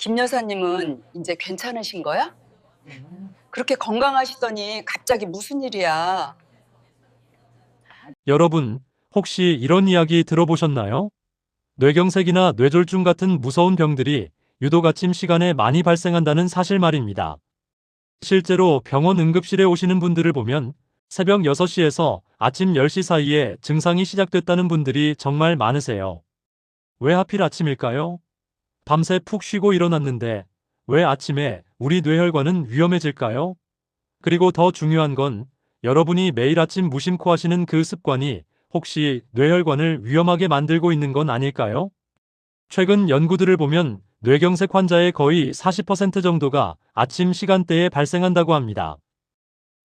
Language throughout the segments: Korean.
김 여사님은 이제 괜찮으신 거야? 그렇게 건강하시더니 갑자기 무슨 일이야? 여러분, 혹시 이런 이야기 들어보셨나요? 뇌경색이나 뇌졸중 같은 무서운 병들이 유독 아침 시간에 많이 발생한다는 사실 말입니다. 실제로 병원 응급실에 오시는 분들을 보면 새벽 6시에서 아침 10시 사이에 증상이 시작됐다는 분들이 정말 많으세요. 왜 하필 아침일까요? 밤새 푹 쉬고 일어났는데 왜 아침에 우리 뇌혈관은 위험해질까요? 그리고 더 중요한 건 여러분이 매일 아침 무심코 하시는 그 습관이 혹시 뇌혈관을 위험하게 만들고 있는 건 아닐까요? 최근 연구들을 보면 뇌경색 환자의 거의 40% 정도가 아침 시간대에 발생한다고 합니다.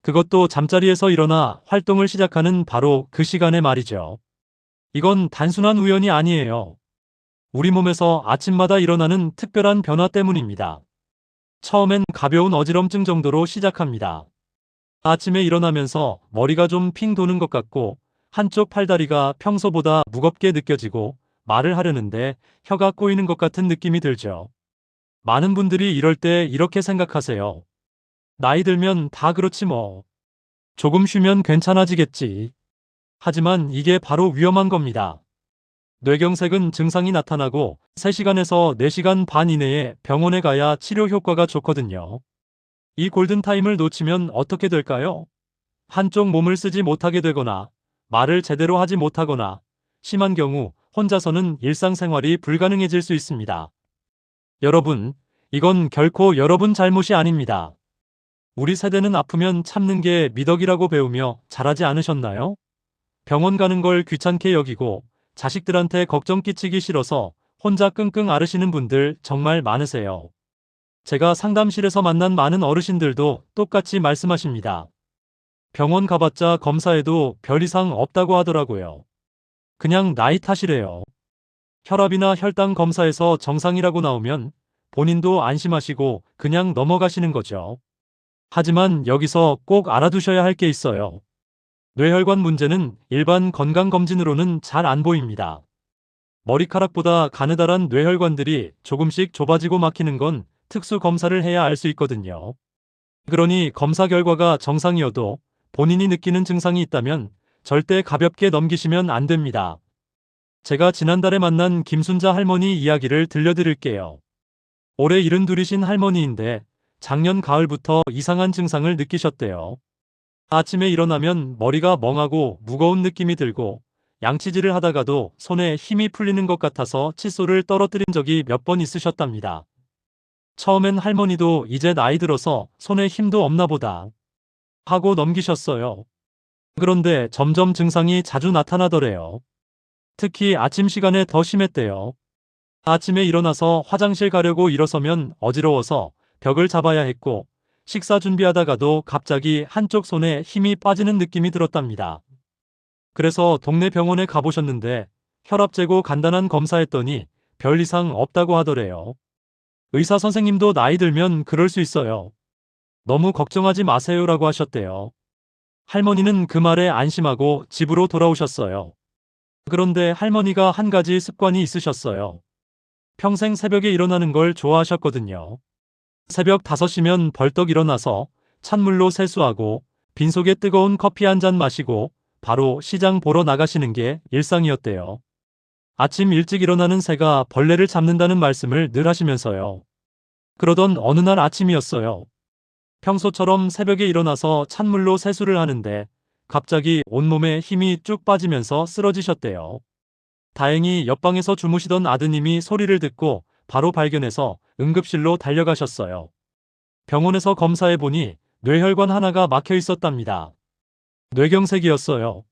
그것도 잠자리에서 일어나 활동을 시작하는 바로 그 시간에 말이죠. 이건 단순한 우연이 아니에요. 우리 몸에서 아침마다 일어나는 특별한 변화 때문입니다. 처음엔 가벼운 어지럼증 정도로 시작합니다. 아침에 일어나면서 머리가 좀 핑 도는 것 같고 한쪽 팔다리가 평소보다 무겁게 느껴지고 말을 하려는데 혀가 꼬이는 것 같은 느낌이 들죠. 많은 분들이 이럴 때 이렇게 생각하세요. 나이 들면 다 그렇지 뭐. 조금 쉬면 괜찮아지겠지. 하지만 이게 바로 위험한 겁니다. 뇌경색은 증상이 나타나고 3시간에서 4시간 반 이내에 병원에 가야 치료 효과가 좋거든요. 이 골든타임을 놓치면 어떻게 될까요? 한쪽 몸을 쓰지 못하게 되거나 말을 제대로 하지 못하거나 심한 경우 혼자서는 일상생활이 불가능해질 수 있습니다. 여러분, 이건 결코 여러분 잘못이 아닙니다. 우리 세대는 아프면 참는 게 미덕이라고 배우며 자라지 않으셨나요? 병원 가는 걸 귀찮게 여기고 자식들한테 걱정 끼치기 싫어서 혼자 끙끙 앓으시는 분들 정말 많으세요. 제가 상담실에서 만난 많은 어르신들도 똑같이 말씀하십니다. 병원 가봤자 검사해도 별 이상 없다고 하더라고요. 그냥 나이 탓이래요. 혈압이나 혈당 검사에서 정상이라고 나오면 본인도 안심하시고 그냥 넘어가시는 거죠. 하지만 여기서 꼭 알아두셔야 할 게 있어요. 뇌혈관 문제는 일반 건강검진으로는 잘 안 보입니다. 머리카락보다 가느다란 뇌혈관들이 조금씩 좁아지고 막히는 건 특수 검사를 해야 알 수 있거든요. 그러니 검사 결과가 정상이어도 본인이 느끼는 증상이 있다면 절대 가볍게 넘기시면 안 됩니다. 제가 지난달에 만난 김순자 할머니 이야기를 들려드릴게요. 올해 72이신 할머니인데 작년 가을부터 이상한 증상을 느끼셨대요. 아침에 일어나면 머리가 멍하고 무거운 느낌이 들고 양치질을 하다가도 손에 힘이 풀리는 것 같아서 칫솔을 떨어뜨린 적이 몇 번 있으셨답니다. 처음엔 할머니도 이제 나이 들어서 손에 힘도 없나 보다 하고 넘기셨어요. 그런데 점점 증상이 자주 나타나더래요. 특히 아침 시간에 더 심했대요. 아침에 일어나서 화장실 가려고 일어서면 어지러워서 벽을 잡아야 했고 식사 준비하다가도 갑자기 한쪽 손에 힘이 빠지는 느낌이 들었답니다. 그래서 동네 병원에 가보셨는데 혈압 재고 간단한 검사했더니 별 이상 없다고 하더래요. 의사 선생님도 나이 들면 그럴 수 있어요. 너무 걱정하지 마세요라고 하셨대요. 할머니는 그 말에 안심하고 집으로 돌아오셨어요. 그런데 할머니가 한 가지 습관이 있으셨어요. 평생 새벽에 일어나는 걸 좋아하셨거든요. 새벽 5시면 벌떡 일어나서 찬물로 세수하고 빈속에 뜨거운 커피 한 잔 마시고 바로 시장 보러 나가시는 게 일상이었대요. 아침 일찍 일어나는 새가 벌레를 잡는다는 말씀을 늘 하시면서요. 그러던 어느 날 아침이었어요. 평소처럼 새벽에 일어나서 찬물로 세수를 하는데 갑자기 온몸에 힘이 쭉 빠지면서 쓰러지셨대요. 다행히 옆방에서 주무시던 아드님이 소리를 듣고 바로 발견해서 응급실로 달려가셨어요. 병원에서 검사해보니 뇌혈관 하나가 막혀 있었답니다. 뇌경색이었어요.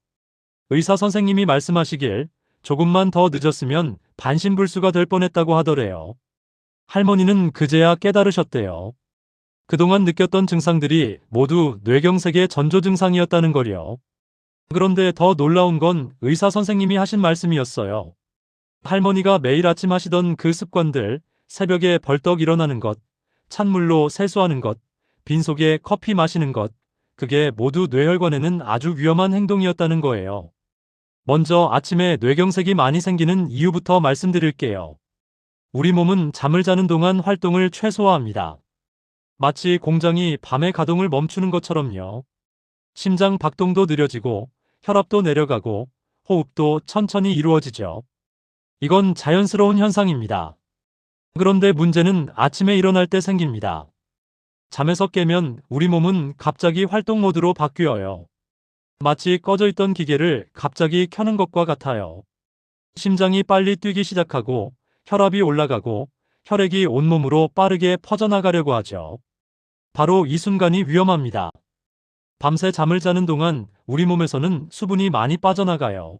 의사 선생님이 말씀하시길 조금만 더 늦었으면 반신불수가 될 뻔했다고 하더래요. 할머니는 그제야 깨달으셨대요. 그동안 느꼈던 증상들이 모두 뇌경색의 전조 증상이었다는 걸요. 그런데 더 놀라운 건 의사 선생님이 하신 말씀이었어요. 할머니가 매일 아침 하시던 그 습관들, 새벽에 벌떡 일어나는 것, 찬물로 세수하는 것, 빈속에 커피 마시는 것, 그게 모두 뇌혈관에는 아주 위험한 행동이었다는 거예요. 먼저 아침에 뇌경색이 많이 생기는 이유부터 말씀드릴게요. 우리 몸은 잠을 자는 동안 활동을 최소화합니다. 마치 공장이 밤에 가동을 멈추는 것처럼요. 심장 박동도 느려지고 혈압도 내려가고 호흡도 천천히 이루어지죠. 이건 자연스러운 현상입니다. 그런데 문제는 아침에 일어날 때 생깁니다. 잠에서 깨면 우리 몸은 갑자기 활동 모드로 바뀌어요. 마치 꺼져 있던 기계를 갑자기 켜는 것과 같아요. 심장이 빨리 뛰기 시작하고 혈압이 올라가고 혈액이 온몸으로 빠르게 퍼져나가려고 하죠. 바로 이 순간이 위험합니다. 밤새 잠을 자는 동안 우리 몸에서는 수분이 많이 빠져나가요.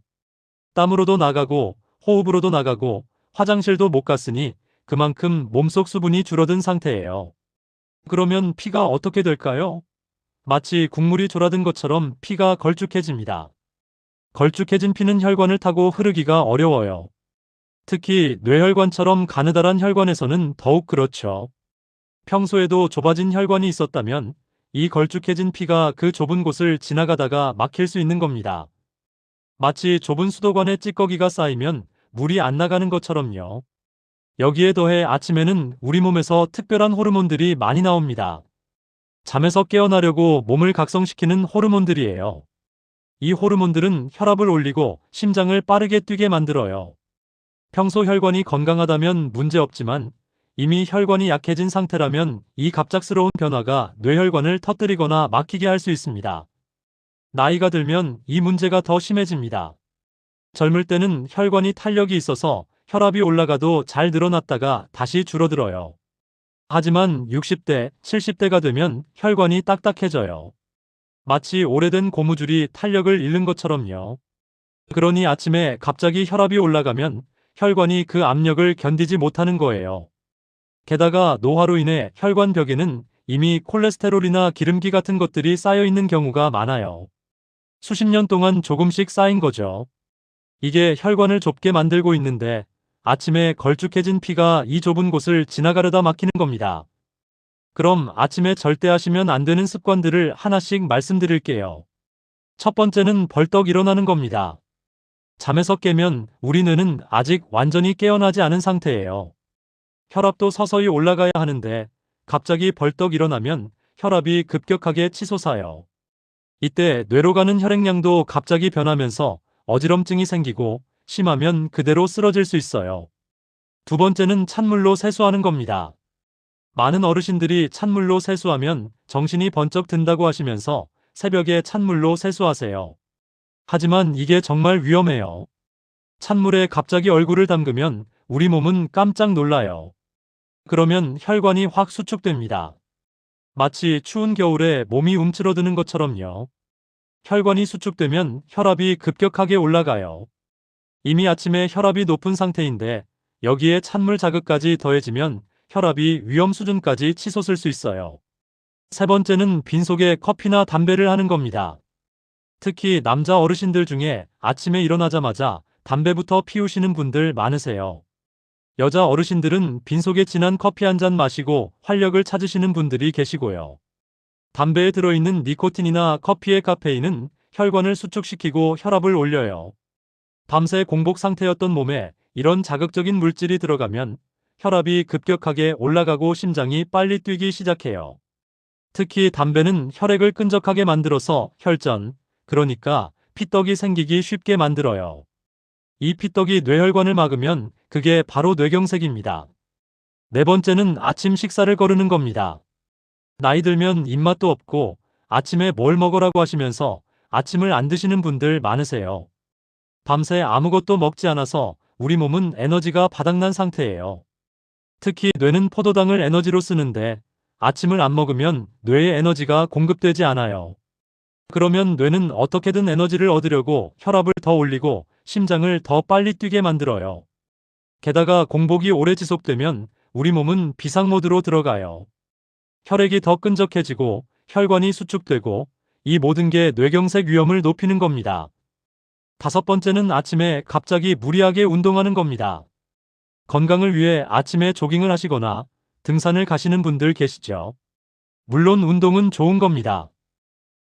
땀으로도 나가고 호흡으로도 나가고 화장실도 못 갔으니 그만큼 몸속 수분이 줄어든 상태예요. 그러면 피가 어떻게 될까요? 마치 국물이 졸아든 것처럼 피가 걸쭉해집니다. 걸쭉해진 피는 혈관을 타고 흐르기가 어려워요. 특히 뇌혈관처럼 가느다란 혈관에서는 더욱 그렇죠. 평소에도 좁아진 혈관이 있었다면 이 걸쭉해진 피가 그 좁은 곳을 지나가다가 막힐 수 있는 겁니다. 마치 좁은 수도관에 찌꺼기가 쌓이면 물이 안 나가는 것처럼요. 여기에 더해 아침에는 우리 몸에서 특별한 호르몬들이 많이 나옵니다. 잠에서 깨어나려고 몸을 각성시키는 호르몬들이에요. 이 호르몬들은 혈압을 올리고 심장을 빠르게 뛰게 만들어요. 평소 혈관이 건강하다면 문제없지만 이미 혈관이 약해진 상태라면 이 갑작스러운 변화가 뇌혈관을 터뜨리거나 막히게 할 수 있습니다. 나이가 들면 이 문제가 더 심해집니다. 젊을 때는 혈관이 탄력이 있어서 혈압이 올라가도 잘 늘어났다가 다시 줄어들어요. 하지만 60대, 70대가 되면 혈관이 딱딱해져요. 마치 오래된 고무줄이 탄력을 잃는 것처럼요. 그러니 아침에 갑자기 혈압이 올라가면 혈관이 그 압력을 견디지 못하는 거예요. 게다가 노화로 인해 혈관 벽에는 이미 콜레스테롤이나 기름기 같은 것들이 쌓여 있는 경우가 많아요. 수십 년 동안 조금씩 쌓인 거죠. 이게 혈관을 좁게 만들고 있는데 아침에 걸쭉해진 피가 이 좁은 곳을 지나가려다 막히는 겁니다. 그럼 아침에 절대 하시면 안 되는 습관들을 하나씩 말씀드릴게요. 첫 번째는 벌떡 일어나는 겁니다. 잠에서 깨면 우리 뇌는 아직 완전히 깨어나지 않은 상태예요. 혈압도 서서히 올라가야 하는데 갑자기 벌떡 일어나면 혈압이 급격하게 치솟아요. 이때 뇌로 가는 혈액량도 갑자기 변하면서 어지럼증이 생기고 심하면 그대로 쓰러질 수 있어요. 두 번째는 찬물로 세수하는 겁니다. 많은 어르신들이 찬물로 세수하면 정신이 번쩍 든다고 하시면서 새벽에 찬물로 세수하세요. 하지만 이게 정말 위험해요. 찬물에 갑자기 얼굴을 담그면 우리 몸은 깜짝 놀라요. 그러면 혈관이 확 수축됩니다. 마치 추운 겨울에 몸이 움츠러드는 것처럼요. 혈관이 수축되면 혈압이 급격하게 올라가요. 이미 아침에 혈압이 높은 상태인데 여기에 찬물 자극까지 더해지면 혈압이 위험 수준까지 치솟을 수 있어요. 세 번째는 빈속에 커피나 담배를 하는 겁니다. 특히 남자 어르신들 중에 아침에 일어나자마자 담배부터 피우시는 분들 많으세요. 여자 어르신들은 빈속에 진한 커피 한 잔 마시고 활력을 찾으시는 분들이 계시고요. 담배에 들어있는 니코틴이나 커피의 카페인은 혈관을 수축시키고 혈압을 올려요. 밤새 공복 상태였던 몸에 이런 자극적인 물질이 들어가면 혈압이 급격하게 올라가고 심장이 빨리 뛰기 시작해요. 특히 담배는 혈액을 끈적하게 만들어서 혈전, 그러니까 피떡이 생기기 쉽게 만들어요. 이 피떡이 뇌혈관을 막으면 그게 바로 뇌경색입니다. 네 번째는 아침 식사를 거르는 겁니다. 나이 들면 입맛도 없고 아침에 뭘 먹으라고 하시면서 아침을 안 드시는 분들 많으세요. 밤새 아무것도 먹지 않아서 우리 몸은 에너지가 바닥난 상태예요. 특히 뇌는 포도당을 에너지로 쓰는데 아침을 안 먹으면 뇌에 에너지가 공급되지 않아요. 그러면 뇌는 어떻게든 에너지를 얻으려고 혈압을 더 올리고 심장을 더 빨리 뛰게 만들어요. 게다가 공복이 오래 지속되면 우리 몸은 비상 모드로 들어가요. 혈액이 더 끈적해지고 혈관이 수축되고 이 모든 게 뇌경색 위험을 높이는 겁니다. 다섯 번째는 아침에 갑자기 무리하게 운동하는 겁니다. 건강을 위해 아침에 조깅을 하시거나 등산을 가시는 분들 계시죠. 물론 운동은 좋은 겁니다.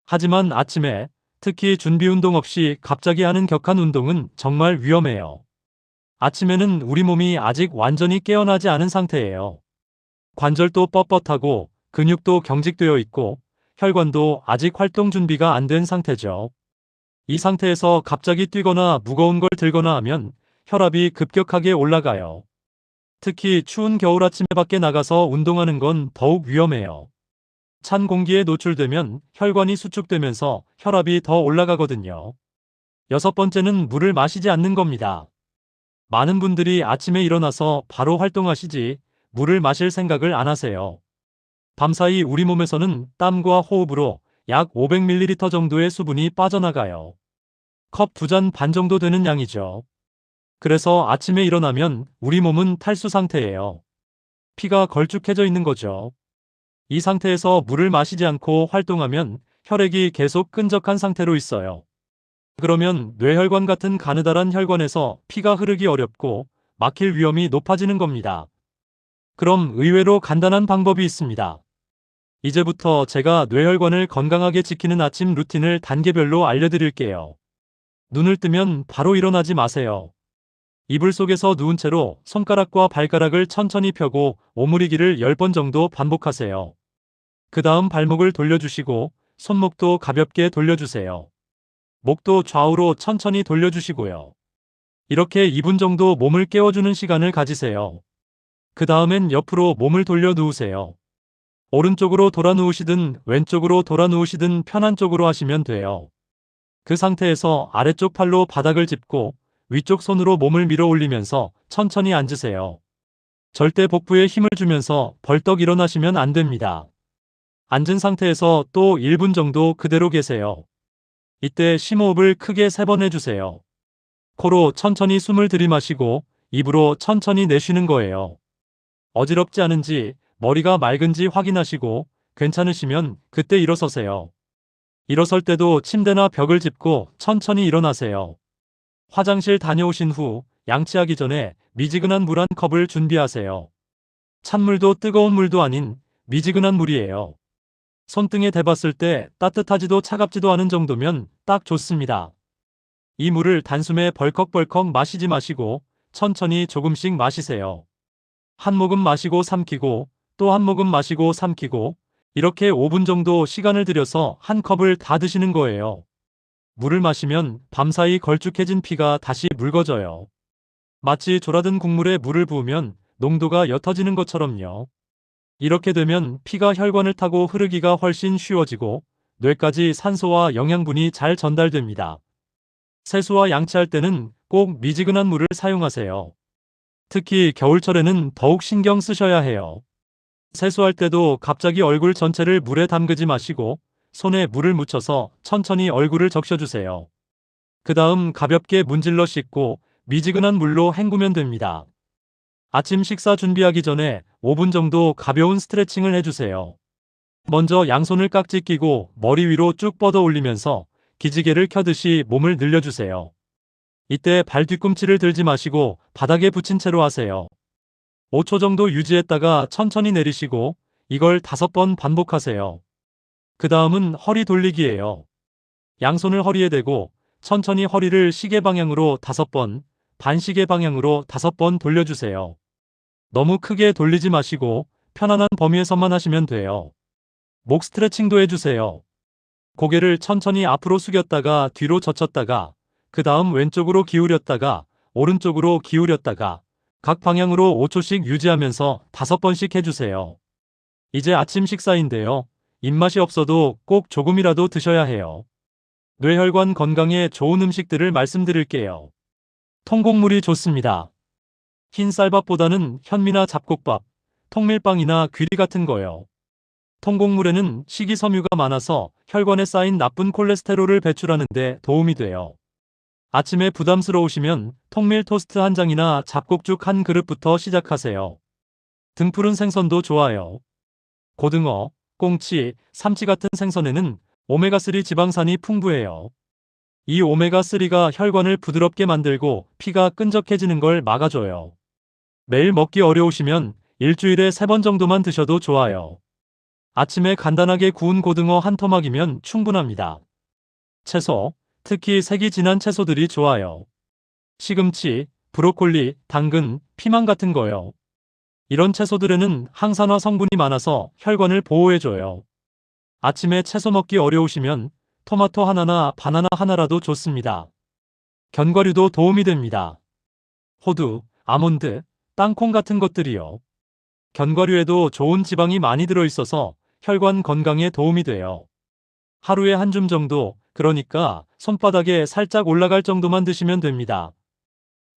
하지만 아침에 특히 준비 운동 없이 갑자기 하는 격한 운동은 정말 위험해요. 아침에는 우리 몸이 아직 완전히 깨어나지 않은 상태예요. 관절도 뻣뻣하고 근육도 경직되어 있고 혈관도 아직 활동 준비가 안 된 상태죠. 이 상태에서 갑자기 뛰거나 무거운 걸 들거나 하면 혈압이 급격하게 올라가요. 특히 추운 겨울 아침에 밖에 나가서 운동하는 건 더욱 위험해요. 찬 공기에 노출되면 혈관이 수축되면서 혈압이 더 올라가거든요. 여섯 번째는 물을 마시지 않는 겁니다. 많은 분들이 아침에 일어나서 바로 활동하시지 물을 마실 생각을 안 하세요. 밤사이 우리 몸에서는 땀과 호흡으로 약 500ml 정도의 수분이 빠져나가요. 컵 2잔 반 정도 되는 양이죠. 그래서 아침에 일어나면 우리 몸은 탈수 상태예요. 피가 걸쭉해져 있는 거죠. 이 상태에서 물을 마시지 않고 활동하면 혈액이 계속 끈적한 상태로 있어요. 그러면 뇌혈관 같은 가느다란 혈관에서 피가 흐르기 어렵고 막힐 위험이 높아지는 겁니다. 그럼 의외로 간단한 방법이 있습니다. 이제부터 제가 뇌혈관을 건강하게 지키는 아침 루틴을 단계별로 알려드릴게요. 눈을 뜨면 바로 일어나지 마세요. 이불 속에서 누운 채로 손가락과 발가락을 천천히 펴고 오므리기를 10번 정도 반복하세요. 그 다음 발목을 돌려주시고 손목도 가볍게 돌려주세요. 목도 좌우로 천천히 돌려주시고요. 이렇게 2분 정도 몸을 깨워주는 시간을 가지세요. 그 다음엔 옆으로 몸을 돌려 누우세요. 오른쪽으로 돌아 누우시든 왼쪽으로 돌아 누우시든 편한 쪽으로 하시면 돼요. 그 상태에서 아래쪽 팔로 바닥을 짚고 위쪽 손으로 몸을 밀어 올리면서 천천히 앉으세요. 절대 복부에 힘을 주면서 벌떡 일어나시면 안 됩니다. 앉은 상태에서 또 1분 정도 그대로 계세요. 이때 심호흡을 크게 3번 해주세요. 코로 천천히 숨을 들이마시고 입으로 천천히 내쉬는 거예요. 어지럽지 않은지 머리가 맑은지 확인하시고 괜찮으시면 그때 일어서세요. 일어설 때도 침대나 벽을 짚고 천천히 일어나세요. 화장실 다녀오신 후 양치하기 전에 미지근한 물 한 컵을 준비하세요. 찬물도 뜨거운 물도 아닌 미지근한 물이에요. 손등에 대봤을 때 따뜻하지도 차갑지도 않은 정도면 딱 좋습니다. 이 물을 단숨에 벌컥벌컥 마시지 마시고 천천히 조금씩 마시세요. 한 모금 마시고 삼키고 또 한 모금 마시고 삼키고 이렇게 5분 정도 시간을 들여서 한 컵을 다 드시는 거예요. 물을 마시면 밤사이 걸쭉해진 피가 다시 묽어져요. 마치 졸아든 국물에 물을 부으면 농도가 옅어지는 것처럼요. 이렇게 되면 피가 혈관을 타고 흐르기가 훨씬 쉬워지고 뇌까지 산소와 영양분이 잘 전달됩니다. 세수와 양치할 때는 꼭 미지근한 물을 사용하세요. 특히 겨울철에는 더욱 신경 쓰셔야 해요. 세수할 때도 갑자기 얼굴 전체를 물에 담그지 마시고 손에 물을 묻혀서 천천히 얼굴을 적셔주세요. 그 다음 가볍게 문질러 씻고 미지근한 물로 헹구면 됩니다. 아침 식사 준비하기 전에 5분 정도 가벼운 스트레칭을 해주세요. 먼저 양손을 깍지 끼고 머리 위로 쭉 뻗어 올리면서 기지개를 켜듯이 몸을 늘려주세요. 이때 발 뒤꿈치를 들지 마시고 바닥에 붙인 채로 하세요. 5초 정도 유지했다가 천천히 내리시고 이걸 5번 반복하세요. 그 다음은 허리 돌리기예요. 양손을 허리에 대고 천천히 허리를 시계 방향으로 5번, 반시계 방향으로 5번 돌려주세요. 너무 크게 돌리지 마시고 편안한 범위에서만 하시면 돼요. 목 스트레칭도 해주세요. 고개를 천천히 앞으로 숙였다가 뒤로 젖혔다가 그 다음 왼쪽으로 기울였다가 오른쪽으로 기울였다가 각 방향으로 5초씩 유지하면서 5번씩 해주세요. 이제 아침 식사인데요. 입맛이 없어도 꼭 조금이라도 드셔야 해요. 뇌혈관 건강에 좋은 음식들을 말씀드릴게요. 통곡물이 좋습니다. 흰 쌀밥보다는 현미나 잡곡밥, 통밀빵이나 귀리 같은 거요. 통곡물에는 식이섬유가 많아서 혈관에 쌓인 나쁜 콜레스테롤을 배출하는 데 도움이 돼요. 아침에 부담스러우시면 통밀 토스트 한 장이나 잡곡죽 한 그릇부터 시작하세요. 등푸른 생선도 좋아요. 고등어, 꽁치, 삼치 같은 생선에는 오메가3 지방산이 풍부해요. 이 오메가3가 혈관을 부드럽게 만들고 피가 끈적해지는 걸 막아줘요. 매일 먹기 어려우시면 일주일에 3번 정도만 드셔도 좋아요. 아침에 간단하게 구운 고등어 한 토막이면 충분합니다. 채소, 특히 색이 진한 채소들이 좋아요. 시금치, 브로콜리, 당근, 피망 같은 거요. 이런 채소들에는 항산화 성분이 많아서 혈관을 보호해줘요. 아침에 채소 먹기 어려우시면 토마토 하나나 바나나 하나라도 좋습니다. 견과류도 도움이 됩니다. 호두, 아몬드, 땅콩 같은 것들이요. 견과류에도 좋은 지방이 많이 들어있어서 혈관 건강에 도움이 돼요. 하루에 한 줌 정도, 그러니까 손바닥에 살짝 올라갈 정도만 드시면 됩니다.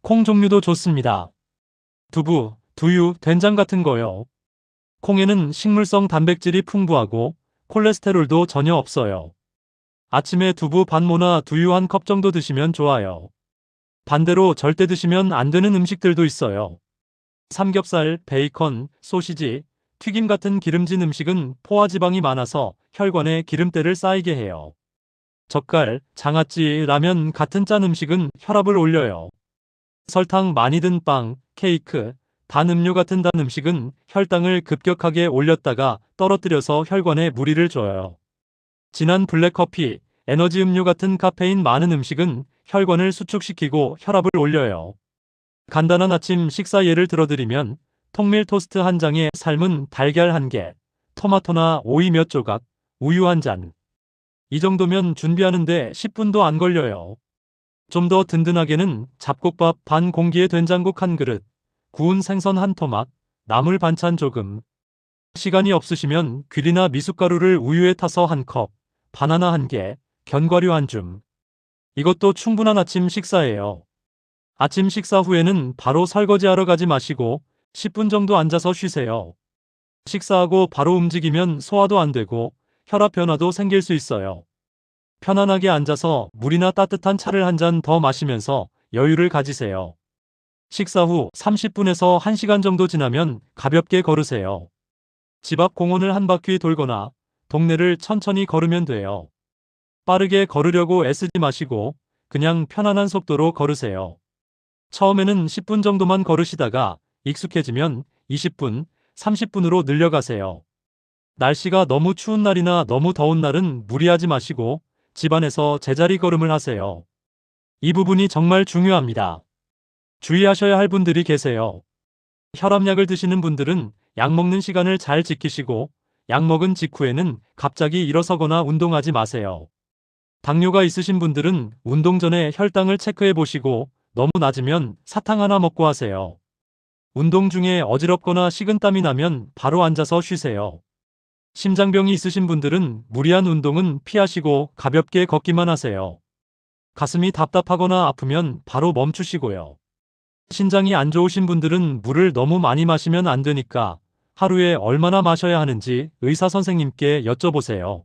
콩 종류도 좋습니다. 두부, 두유, 된장 같은 거요. 콩에는 식물성 단백질이 풍부하고 콜레스테롤도 전혀 없어요. 아침에 두부 반모나 두유 한 컵 정도 드시면 좋아요. 반대로 절대 드시면 안 되는 음식들도 있어요. 삼겹살, 베이컨, 소시지, 튀김 같은 기름진 음식은 포화지방이 많아서 혈관에 기름때를 쌓이게 해요. 젓갈, 장아찌, 라면 같은 짠 음식은 혈압을 올려요. 설탕 많이 든 빵, 케이크, 단 음료 같은 단 음식은 혈당을 급격하게 올렸다가 떨어뜨려서 혈관에 무리를 줘요. 진한 블랙커피, 에너지 음료 같은 카페인 많은 음식은 혈관을 수축시키고 혈압을 올려요. 간단한 아침 식사 예를 들어드리면 통밀 토스트 한 장에 삶은 달걀 한 개, 토마토나 오이 몇 조각, 우유 한 잔. 이 정도면 준비하는데 10분도 안 걸려요. 좀 더 든든하게는 잡곡밥 반 공기에 된장국 한 그릇, 구운 생선 한 토막, 나물 반찬 조금. 시간이 없으시면 귤이나 미숫가루를 우유에 타서 한 컵, 바나나 한 개, 견과류 한 줌. 이것도 충분한 아침 식사예요. 아침 식사 후에는 바로 설거지하러 가지 마시고 10분 정도 앉아서 쉬세요. 식사하고 바로 움직이면 소화도 안 되고 혈압 변화도 생길 수 있어요. 편안하게 앉아서 물이나 따뜻한 차를 한 잔 더 마시면서 여유를 가지세요. 식사 후 30분에서 1시간 정도 지나면 가볍게 걸으세요. 집 앞 공원을 한 바퀴 돌거나 동네를 천천히 걸으면 돼요. 빠르게 걸으려고 애쓰지 마시고 그냥 편안한 속도로 걸으세요. 처음에는 10분 정도만 걸으시다가 익숙해지면 20분, 30분으로 늘려가세요. 날씨가 너무 추운 날이나 너무 더운 날은 무리하지 마시고 집안에서 제자리 걸음을 하세요. 이 부분이 정말 중요합니다. 주의하셔야 할 분들이 계세요. 혈압약을 드시는 분들은 약 먹는 시간을 잘 지키시고 약 먹은 직후에는 갑자기 일어서거나 운동하지 마세요. 당뇨가 있으신 분들은 운동 전에 혈당을 체크해 보시고 너무 낮으면 사탕 하나 먹고 하세요. 운동 중에 어지럽거나 식은땀이 나면 바로 앉아서 쉬세요. 심장병이 있으신 분들은 무리한 운동은 피하시고 가볍게 걷기만 하세요. 가슴이 답답하거나 아프면 바로 멈추시고요. 신장이 안 좋으신 분들은 물을 너무 많이 마시면 안 되니까 하루에 얼마나 마셔야 하는지 의사 선생님께 여쭤보세요.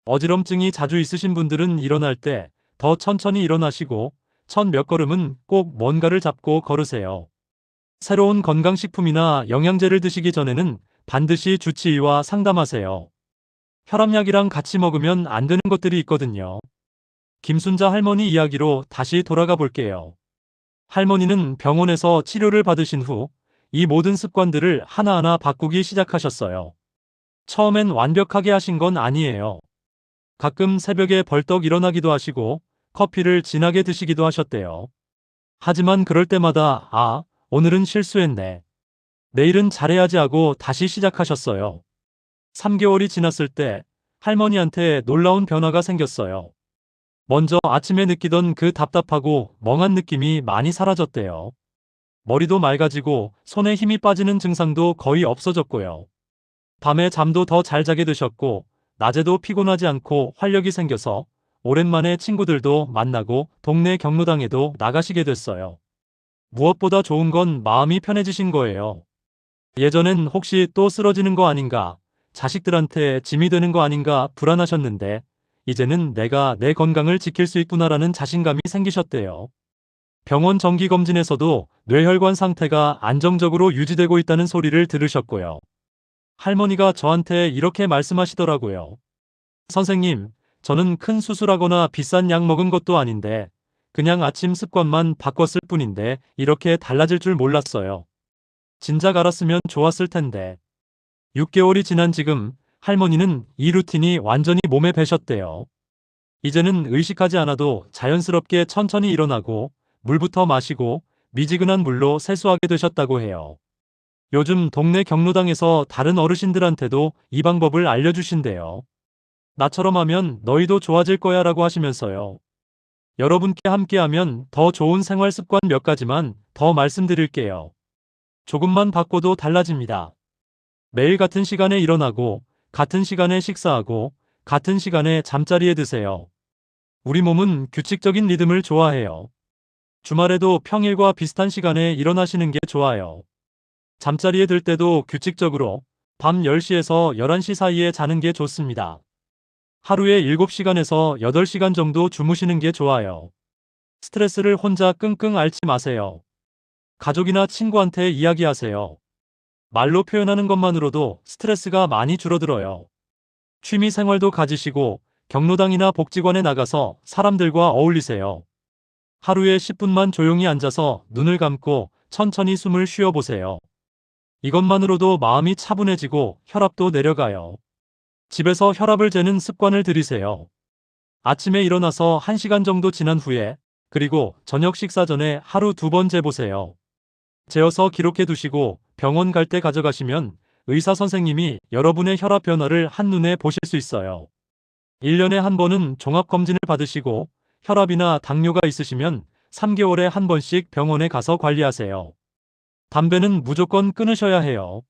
어지럼증이 자주 있으신 분들은 일어날 때 더 천천히 일어나시고 몇 걸음은 꼭 뭔가를 잡고 걸으세요. 새로운 건강식품이나 영양제를 드시기 전에는 반드시 주치의와 상담하세요. 혈압약이랑 같이 먹으면 안 되는 것들이 있거든요. 김순자 할머니 이야기로 다시 돌아가 볼게요. 할머니는 병원에서 치료를 받으신 후 이 모든 습관들을 하나하나 바꾸기 시작하셨어요. 처음엔 완벽하게 하신 건 아니에요. 가끔 새벽에 벌떡 일어나기도 하시고 커피를 진하게 드시기도 하셨대요. 하지만 그럴 때마다 오늘은 실수했네. 내일은 잘해야지 하고 다시 시작하셨어요. 3개월이 지났을 때 할머니한테 놀라운 변화가 생겼어요. 먼저 아침에 느끼던 그 답답하고 멍한 느낌이 많이 사라졌대요. 머리도 맑아지고 손에 힘이 빠지는 증상도 거의 없어졌고요. 밤에 잠도 더 잘 자게 되셨고 낮에도 피곤하지 않고 활력이 생겨서 오랜만에 친구들도 만나고 동네 경로당에도 나가시게 됐어요. 무엇보다 좋은 건 마음이 편해지신 거예요. 예전엔 혹시 또 쓰러지는 거 아닌가, 자식들한테 짐이 되는 거 아닌가 불안하셨는데 이제는 내가 내 건강을 지킬 수 있구나라는 자신감이 생기셨대요. 병원 정기검진에서도 뇌혈관 상태가 안정적으로 유지되고 있다는 소리를 들으셨고요. 할머니가 저한테 이렇게 말씀하시더라고요. 선생님, 저는 큰 수술하거나 비싼 약 먹은 것도 아닌데 그냥 아침 습관만 바꿨을 뿐인데 이렇게 달라질 줄 몰랐어요. 진작 알았으면 좋았을 텐데. 6개월이 지난 지금 할머니는 이 루틴이 완전히 몸에 배셨대요. 이제는 의식하지 않아도 자연스럽게 천천히 일어나고 물부터 마시고 미지근한 물로 세수하게 되셨다고 해요. 요즘 동네 경로당에서 다른 어르신들한테도 이 방법을 알려주신대요. 나처럼 하면 너희도 좋아질 거야 라고 하시면서요. 여러분께 함께하면 더 좋은 생활 습관 몇 가지만 더 말씀드릴게요. 조금만 바꿔도 달라집니다. 매일 같은 시간에 일어나고, 같은 시간에 식사하고, 같은 시간에 잠자리에 드세요. 우리 몸은 규칙적인 리듬을 좋아해요. 주말에도 평일과 비슷한 시간에 일어나시는 게 좋아요. 잠자리에 들 때도 규칙적으로 밤 10시에서 11시 사이에 자는 게 좋습니다. 하루에 7시간에서 8시간 정도 주무시는 게 좋아요. 스트레스를 혼자 끙끙 앓지 마세요. 가족이나 친구한테 이야기하세요. 말로 표현하는 것만으로도 스트레스가 많이 줄어들어요. 취미 생활도 가지시고 경로당이나 복지관에 나가서 사람들과 어울리세요. 하루에 10분만 조용히 앉아서 눈을 감고 천천히 숨을 쉬어보세요. 이것만으로도 마음이 차분해지고 혈압도 내려가요. 집에서 혈압을 재는 습관을 들이세요. 아침에 일어나서 1시간 정도 지난 후에, 그리고 저녁 식사 전에 하루 2번 재보세요. 재어서 기록해 두시고 병원 갈 때 가져가시면 의사 선생님이 여러분의 혈압 변화를 한눈에 보실 수 있어요. 1년에 한 번은 종합검진을 받으시고 혈압이나 당뇨가 있으시면 3개월에 한 번씩 병원에 가서 관리하세요. 담배는 무조건 끊으셔야 해요.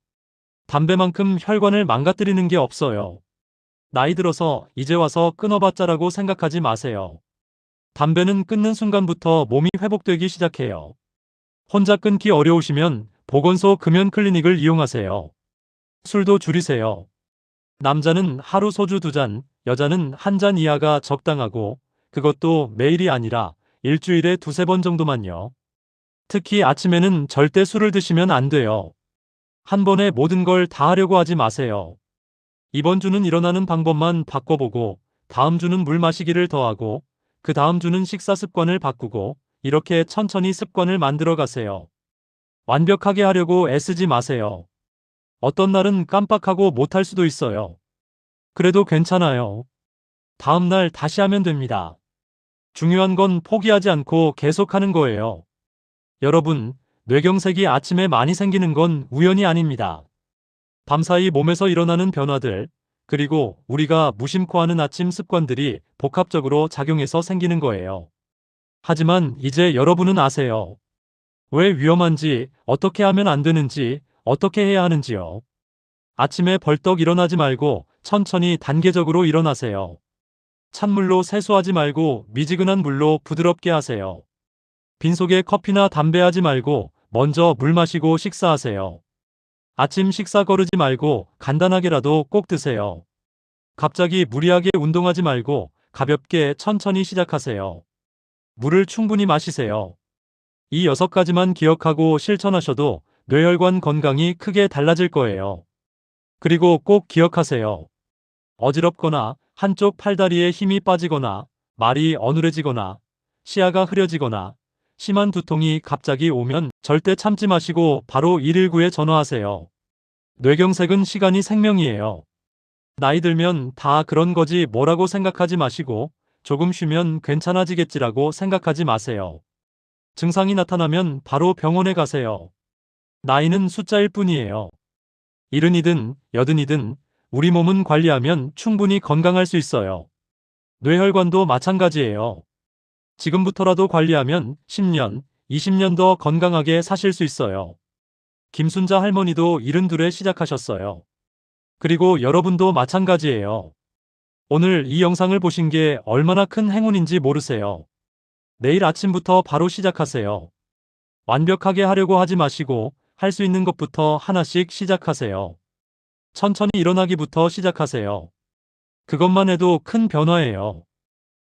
담배만큼 혈관을 망가뜨리는 게 없어요. 나이 들어서 이제 와서 끊어봤자라고 생각하지 마세요. 담배는 끊는 순간부터 몸이 회복되기 시작해요. 혼자 끊기 어려우시면 보건소 금연 클리닉을 이용하세요. 술도 줄이세요. 남자는 하루 소주 2잔, 여자는 1잔 이하가 적당하고, 그것도 매일이 아니라 일주일에 2~3번 정도만요. 특히 아침에는 절대 술을 드시면 안 돼요. 한 번에 모든 걸 다 하려고 하지 마세요. 이번 주는 일어나는 방법만 바꿔보고, 다음 주는 물 마시기를 더하고, 그 다음 주는 식사 습관을 바꾸고, 이렇게 천천히 습관을 만들어 가세요. 완벽하게 하려고 애쓰지 마세요. 어떤 날은 깜빡하고 못할 수도 있어요. 그래도 괜찮아요. 다음 날 다시 하면 됩니다. 중요한 건 포기하지 않고 계속하는 거예요. 여러분, 뇌경색이 아침에 많이 생기는 건 우연이 아닙니다. 밤사이 몸에서 일어나는 변화들, 그리고 우리가 무심코 하는 아침 습관들이 복합적으로 작용해서 생기는 거예요. 하지만 이제 여러분은 아세요. 왜 위험한지, 어떻게 하면 안 되는지, 어떻게 해야 하는지요. 아침에 벌떡 일어나지 말고 천천히 단계적으로 일어나세요. 찬물로 세수하지 말고 미지근한 물로 부드럽게 하세요. 빈속에 커피나 담배 하지 말고 먼저 물 마시고 식사하세요. 아침 식사 거르지 말고 간단하게라도 꼭 드세요. 갑자기 무리하게 운동하지 말고 가볍게 천천히 시작하세요. 물을 충분히 마시세요. 이 6가지만 기억하고 실천하셔도 뇌혈관 건강이 크게 달라질 거예요. 그리고 꼭 기억하세요. 어지럽거나 한쪽 팔다리에 힘이 빠지거나 말이 어눌해지거나 시야가 흐려지거나 심한 두통이 갑자기 오면 절대 참지 마시고 바로 119에 전화하세요. 뇌경색은 시간이 생명이에요. 나이 들면 다 그런 거지 뭐라고 생각하지 마시고 조금 쉬면 괜찮아지겠지라고 생각하지 마세요. 증상이 나타나면 바로 병원에 가세요. 나이는 숫자일 뿐이에요. 70이든 80이든 우리 몸은 관리하면 충분히 건강할 수 있어요. 뇌혈관도 마찬가지예요. 지금부터라도 관리하면 10년, 20년 더 건강하게 사실 수 있어요. 김순자 할머니도 72에 시작하셨어요. 그리고 여러분도 마찬가지예요. 오늘 이 영상을 보신 게 얼마나 큰 행운인지 모르세요. 내일 아침부터 바로 시작하세요. 완벽하게 하려고 하지 마시고 할 수 있는 것부터 하나씩 시작하세요. 천천히 일어나기부터 시작하세요. 그것만 해도 큰 변화예요.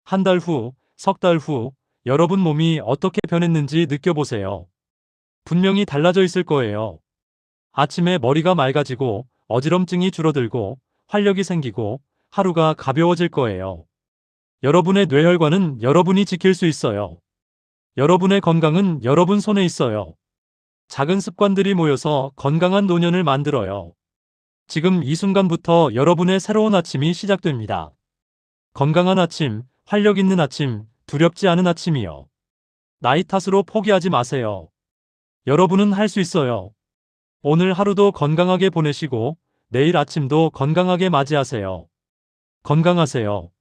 한 달 후, 석 달 후, 여러분 몸이 어떻게 변했는지 느껴보세요. 분명히 달라져 있을 거예요. 아침에 머리가 맑아지고 어지럼증이 줄어들고 활력이 생기고 하루가 가벼워질 거예요. 여러분의 뇌혈관은 여러분이 지킬 수 있어요. 여러분의 건강은 여러분 손에 있어요. 작은 습관들이 모여서 건강한 노년을 만들어요. 지금 이 순간부터 여러분의 새로운 아침이 시작됩니다. 건강한 아침, 활력 있는 아침, 두렵지 않은 아침이요. 나이 탓으로 포기하지 마세요. 여러분은 할 수 있어요. 오늘 하루도 건강하게 보내시고 내일 아침도 건강하게 맞이하세요. 건강하세요.